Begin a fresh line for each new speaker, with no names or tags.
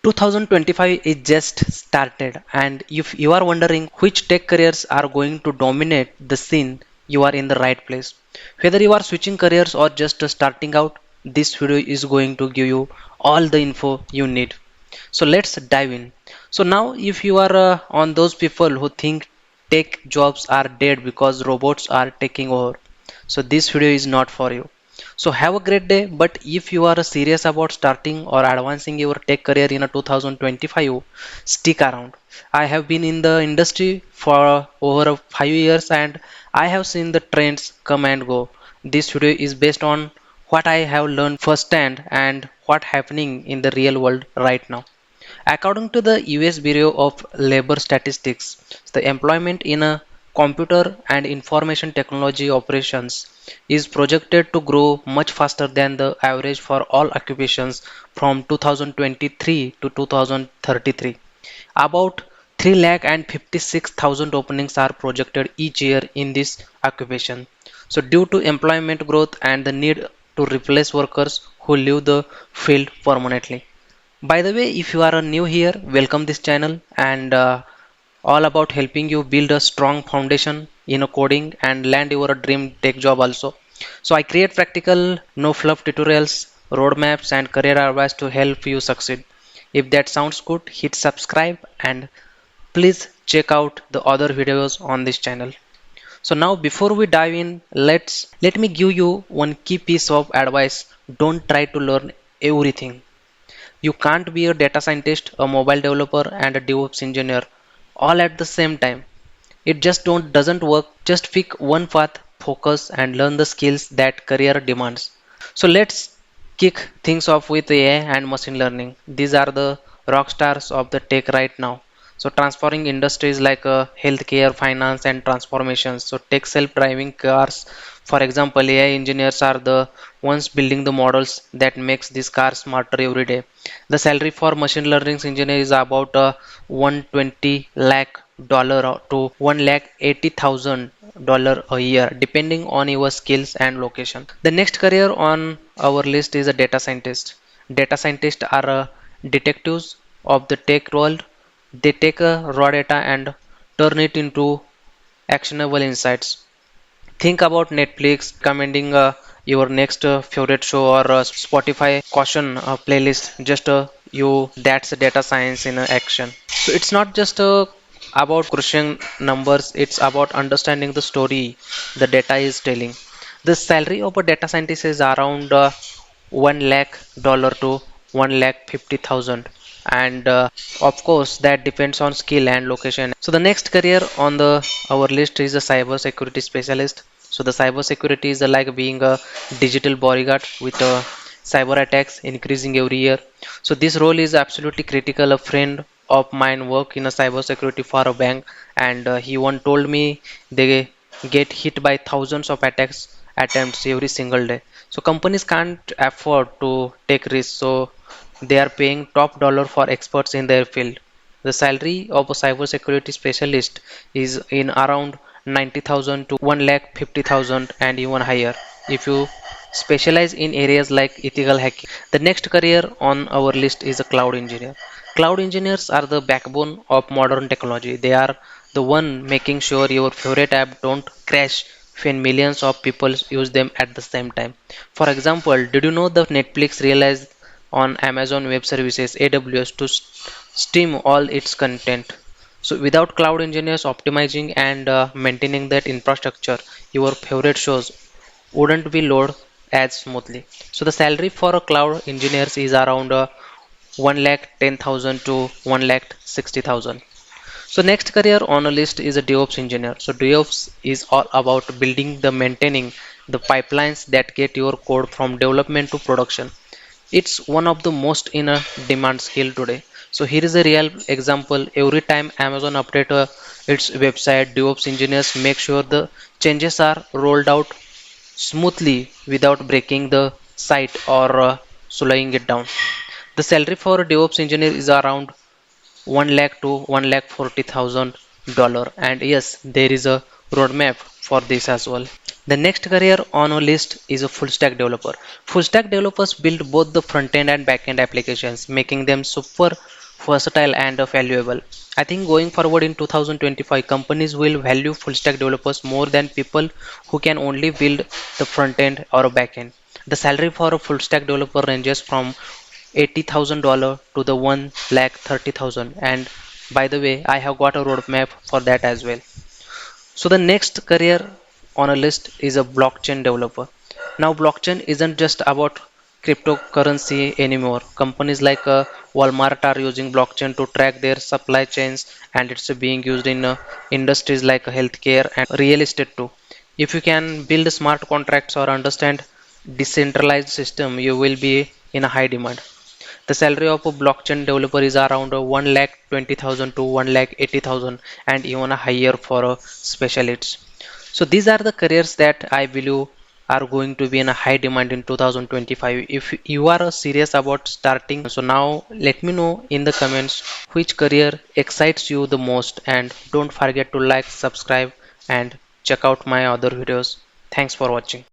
2025 is just started, and if you are wondering which tech careers are going to dominate the scene, you are in the right place. Whether you are switching careers or just starting out, this video is going to give you all the info you need. So let's dive in. So now, if you are on those people who think tech jobs are dead because robots are taking over, so this video is not for you. So have a great day. But if you are serious about starting or advancing your tech career in a 2025, stick around. I have been in the industry for over 5 years and I have seen the trends come and go. This video is based on what I have learned firsthand and what happening in the real world right now. According to the US Bureau of Labor Statistics, the employment in a computer and information technology operations is projected to grow much faster than the average for all occupations from 2023 to 2033. About 356,000 openings are projected each year in this occupation. So due to employment growth and the need to replace workers who leave the field permanently. By the way, if you are new here, welcome this channel and all about helping you build a strong foundation in a coding and land your dream tech job also. So I create practical, no fluff tutorials, roadmaps and career advice to help you succeed. If that sounds good, hit subscribe and please check out the other videos on this channel. So now before we dive in, let me give you one key piece of advice. Don't try to learn everything. You can't be a data scientist, a mobile developer, and a DevOps engineer all at the same time. It just don't doesn't work. Just pick one path, focus, and learn the skills that career demands. So let's kick things off with AI and machine learning. These are the rock stars of the tech right now. So transforming industries like healthcare, finance, and transformations. So tech self-driving cars, for example, AI engineers are the ones building the models that makes these cars smarter every day. The salary for machine learning engineer is about 120 lakh dollar to 1,80,000 a year, depending on your skills and location. The next career on our list is a data scientist. Data scientists are detectives of the tech world. They take raw data and turn it into actionable insights. Think about Netflix recommending your next favorite show or Spotify caution playlist. Just you that's data science in action. So it's not just about crushing numbers, it's about understanding the story the data is telling. The salary of a data scientist is around 1 lakh dollar to 1,50,000, and of course that depends on skill and location. So the next career on the our list is a cyber security specialist. So the cyber security is like being a digital bodyguard with cyber attacks increasing every year. So this role is absolutely critical. A friend of mine work in a cyber security for a bank, and he once told me they get hit by thousands of attacks attempts every single day. So companies can't afford to take risks, so they are paying top dollar for experts in their field. The salary of a cybersecurity specialist is in around 90,000 to 1,50,000 and even higher if you specialize in areas like ethical hacking. The next career on our list is a cloud engineer. Cloud engineers are the backbone of modern technology. They are the one making sure your favorite app don't crash when millions of people use them at the same time. For example, did you know that Netflix realized on Amazon Web Services AWS to stream all its content? So without cloud engineers optimizing and maintaining that infrastructure, your favorite shows wouldn't be load as smoothly. So the salary for a cloud engineers is around 1,10,000 to 1,60,000. So next career on a list is a DevOps engineer. So DevOps is all about building the maintaining the pipelines that get your code from development to production. It's one of the most in a demand skill today. So here is a real example. Every time Amazon update its website, DevOps engineers make sure the changes are rolled out smoothly without breaking the site or slowing it down. The salary for a DevOps engineer is around 1 lakh to 1,40,000 dollar, and yes, there is a roadmap for this as well. The next career on our list is a full stack developer. Full stack developers build both the front end and back end applications, making them super versatile and valuable. I think going forward in 2025, companies will value full stack developers more than people who can only build the front end or a back end. The salary for a full stack developer ranges from $80,000 to the 1,30,000, and by the way, I have got a roadmap for that as well. So the next career on a list is a blockchain developer. Now blockchain isn't just about cryptocurrency anymore. Companies like Walmart are using blockchain to track their supply chains, and it's being used in industries like healthcare and real estate too. If you can build smart contracts or understand decentralized system, you will be in a high demand. The salary of a blockchain developer is around 1,20,000 to 1,80,000, and even higher for specialists. So these are the careers that I believe are going to be in a high demand in 2025. If you are serious about starting, so now let me know in the comments which career excites you the most, and don't forget to like, subscribe, and check out my other videos. Thanks for watching.